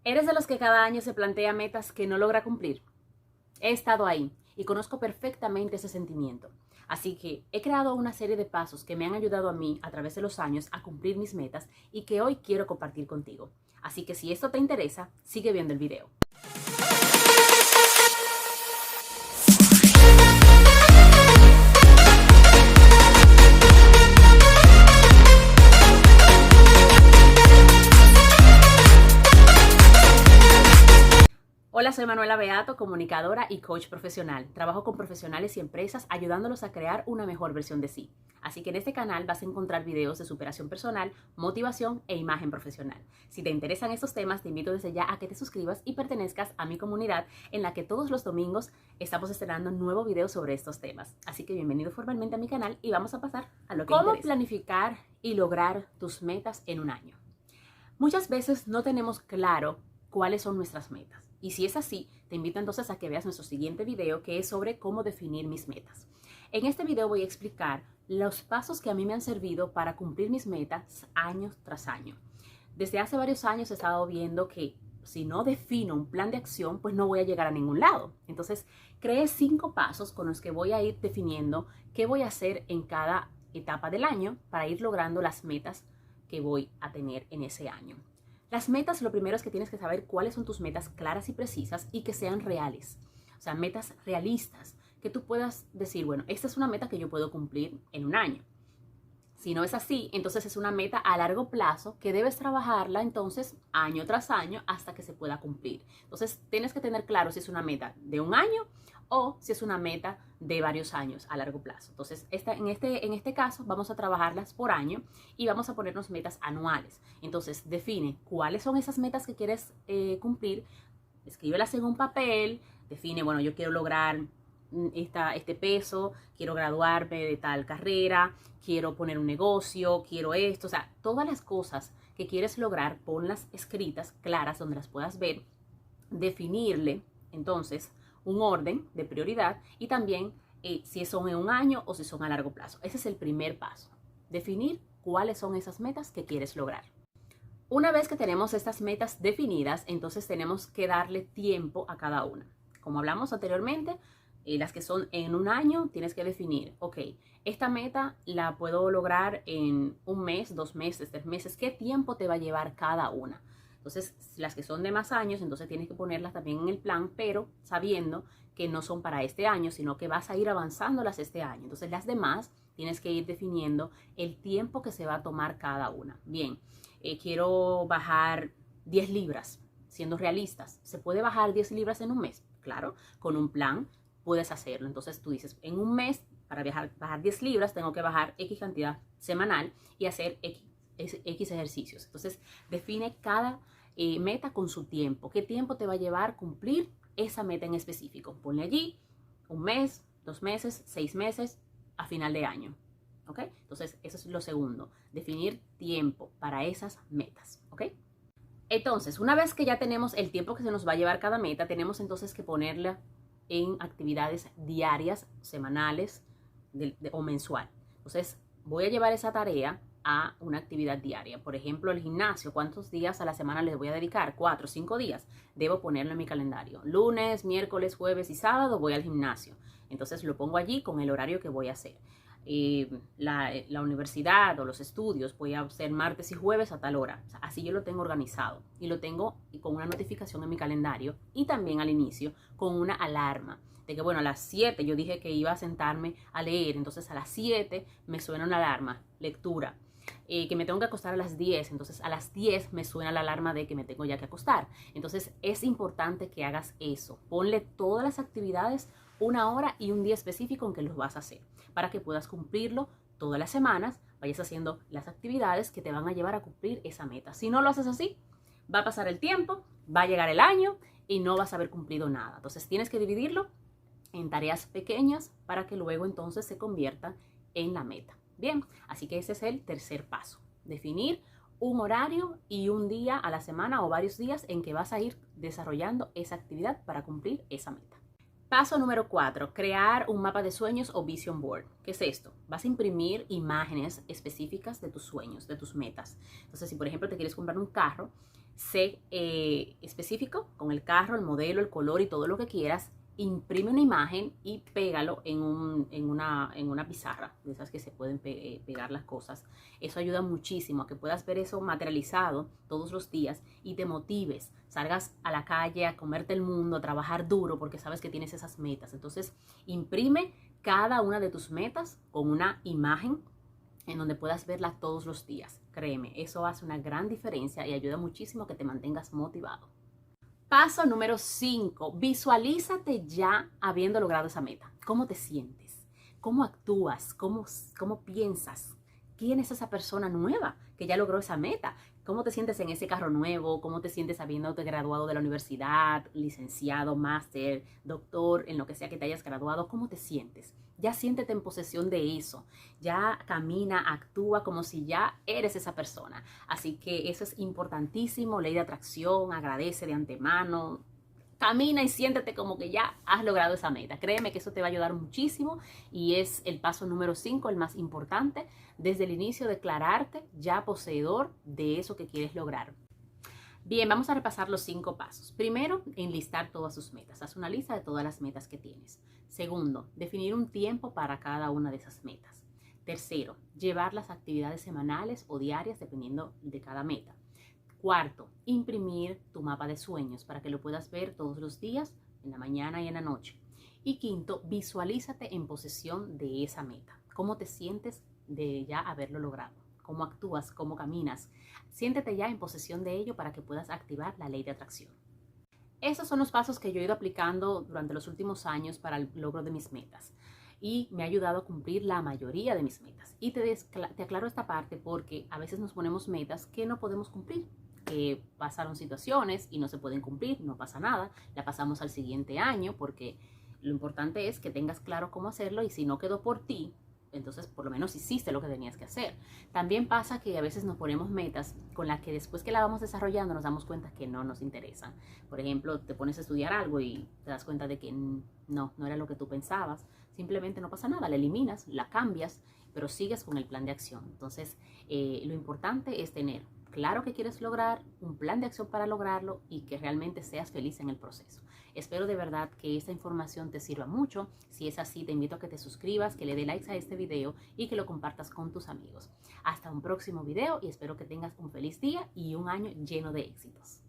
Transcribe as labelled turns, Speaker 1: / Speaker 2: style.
Speaker 1: ¿Eres de los que cada año se plantea metas que no logra cumplir? He estado ahí y conozco perfectamente ese sentimiento. Así que he creado una serie de pasos que me han ayudado a mí a través de los años a cumplir mis metas y que hoy quiero compartir contigo. Así que si esto te interesa, sigue viendo el video. Hola, soy Manuela Beato, comunicadora y coach profesional. Trabajo con profesionales y empresas ayudándolos a crear una mejor versión de sí. Así que en este canal vas a encontrar videos de superación personal, motivación e imagen profesional. Si te interesan estos temas, te invito desde ya a que te suscribas y pertenezcas a mi comunidad en la que todos los domingos estamos estrenando un nuevo video sobre estos temas. Así que bienvenido formalmente a mi canal y vamos a pasar a lo que interesa. ¿Cómo planificar y lograr tus metas en un año? Muchas veces no tenemos claro cuáles son nuestras metas. Y si es así, te invito entonces a que veas nuestro siguiente video, que es sobre cómo definir mis metas. En este video voy a explicar los pasos que a mí me han servido para cumplir mis metas año tras año. Desde hace varios años he estado viendo que si no defino un plan de acción, pues no voy a llegar a ningún lado. Entonces, creé 5 pasos con los que voy a ir definiendo qué voy a hacer en cada etapa del año para ir logrando las metas que voy a tener en ese año. Las metas, lo primero es que tienes que saber cuáles son tus metas claras y precisas y que sean reales. O sea, metas realistas, que tú puedas decir, bueno, esta es una meta que yo puedo cumplir en un año. Si no es así, entonces es una meta a largo plazo que debes trabajarla entonces año tras año hasta que se pueda cumplir. Entonces tienes que tener claro si es una meta de un año o si es una meta de varios años a largo plazo. Entonces en este caso vamos a trabajarlas por año y vamos a ponernos metas anuales. Entonces define cuáles son esas metas que quieres cumplir, escríbelas en un papel, define, bueno, yo quiero lograr este peso, quiero graduarme de tal carrera, quiero poner un negocio, quiero esto, o sea, todas las cosas que quieres lograr, ponlas escritas, claras, donde las puedas ver, definirle, entonces, un orden de prioridad y también si son en un año o si son a largo plazo. Ese es el primer paso, definir cuáles son esas metas que quieres lograr. Una vez que tenemos estas metas definidas, entonces tenemos que darle tiempo a cada una. Como hablamos anteriormente, las que son en un año, tienes que definir, ok, esta meta la puedo lograr en un mes, 2 meses, 3 meses. ¿Qué tiempo te va a llevar cada una? Entonces, las que son de más años, entonces tienes que ponerlas también en el plan, pero sabiendo que no son para este año, sino que vas a ir avanzándolas este año. Entonces, las demás tienes que ir definiendo el tiempo que se va a tomar cada una. Bien, quiero bajar 10 libras, siendo realistas. ¿Se puede bajar 10 libras en un mes? Claro, con un plan puedes hacerlo. Entonces tú dices, en un mes, para bajar 10 libras, tengo que bajar X cantidad semanal y hacer X ejercicios. Entonces define cada meta con su tiempo. ¿Qué tiempo te va a llevar cumplir esa meta en específico? Ponle allí un mes, 2 meses, 6 meses, a final de año. ¿Ok? Entonces eso es lo segundo, definir tiempo para esas metas. ¿Ok? Entonces, una vez que ya tenemos el tiempo que se nos va a llevar cada meta, tenemos entonces que ponerla en actividades diarias, semanales o mensual. Entonces, voy a llevar esa tarea a una actividad diaria. Por ejemplo, el gimnasio, ¿cuántos días a la semana les voy a dedicar? 4 o 5 días. Debo ponerlo en mi calendario. Lunes, miércoles, jueves y sábado voy al gimnasio. Entonces lo pongo allí con el horario que voy a hacer. La universidad o los estudios voy a hacer martes y jueves a tal hora. O sea, así yo lo tengo organizado y lo tengo con una notificación en mi calendario y también al inicio con una alarma de que, bueno, a las 7 yo dije que iba a sentarme a leer, entonces a las 7 me suena una alarma, lectura. Que me tengo que acostar a las 10, entonces a las 10 me suena la alarma de que me tengo ya que acostar. Entonces es importante que hagas eso. Ponle todas las actividades una hora y un día específico en que los vas a hacer para que puedas cumplirlo todas las semanas, vayas haciendo las actividades que te van a llevar a cumplir esa meta. Si no lo haces así, va a pasar el tiempo, va a llegar el año y no vas a haber cumplido nada. Entonces tienes que dividirlo en tareas pequeñas para que luego entonces se convierta en la meta. Bien, así que ese es el tercer paso, definir un horario y un día a la semana o varios días en que vas a ir desarrollando esa actividad para cumplir esa meta. Paso número 4, crear un mapa de sueños o vision board. ¿Qué es esto? Vas a imprimir imágenes específicas de tus sueños, de tus metas. Entonces, si por ejemplo te quieres comprar un carro, Sé específico con el carro, el modelo, el color y todo lo que quieras. Imprime una imagen y pégalo en una pizarra, de esas que se pueden pegar las cosas. Eso ayuda muchísimo a que puedas ver eso materializado todos los días y te motives, salgas a la calle a comerte el mundo, a trabajar duro porque sabes que tienes esas metas. Entonces, imprime cada una de tus metas con una imagen en donde puedas verla todos los días. Créeme, eso hace una gran diferencia y ayuda muchísimo a que te mantengas motivado. Paso número 5. Visualízate ya habiendo logrado esa meta. ¿Cómo te sientes? ¿Cómo actúas? ¿Cómo piensas? ¿Quién es esa persona nueva que ya logró esa meta? ¿Cómo te sientes en ese carro nuevo? ¿Cómo te sientes habiéndote graduado de la universidad, licenciado, máster, doctor, en lo que sea que te hayas graduado? ¿Cómo te sientes? Ya siéntete en posesión de eso. Ya camina, actúa como si ya eres esa persona. Así que eso es importantísimo. Ley de atracción, agradece de antemano. Camina y siéntete como que ya has logrado esa meta. Créeme que eso te va a ayudar muchísimo y es el paso número 5, el más importante. Desde el inicio, declararte ya poseedor de eso que quieres lograr. Bien, vamos a repasar los 5 pasos. Primero, enlistar todas sus metas. Haz una lista de todas las metas que tienes. Segundo, definir un tiempo para cada una de esas metas. Tercero, llevar las actividades semanales o diarias dependiendo de cada meta. Cuarto, imprimir tu mapa de sueños para que lo puedas ver todos los días, en la mañana y en la noche. Y quinto, visualízate en posesión de esa meta. ¿Cómo te sientes de ya haberlo logrado? ¿Cómo actúas? ¿Cómo caminas? Siéntete ya en posesión de ello para que puedas activar la ley de atracción. Esos son los pasos que yo he ido aplicando durante los últimos años para el logro de mis metas y me ha ayudado a cumplir la mayoría de mis metas. Y te aclaro esta parte porque a veces nos ponemos metas que no podemos cumplir, que pasaron situaciones y no se pueden cumplir, no pasa nada, la pasamos al siguiente año porque lo importante es que tengas claro cómo hacerlo y si no quedó por ti, entonces por lo menos hiciste lo que tenías que hacer. También pasa que a veces nos ponemos metas con las que después que la vamos desarrollando nos damos cuenta que no nos interesan. Por ejemplo, te pones a estudiar algo y te das cuenta de que no era lo que tú pensabas. Simplemente no pasa nada, la eliminas, la cambias, pero sigues con el plan de acción. Entonces, lo importante es tener claro que quieres lograr, un plan de acción para lograrlo y que realmente seas feliz en el proceso. Espero de verdad que esta información te sirva mucho. Si es así, te invito a que te suscribas, que le dé likes a este video y que lo compartas con tus amigos. Hasta un próximo video y espero que tengas un feliz día y un año lleno de éxitos.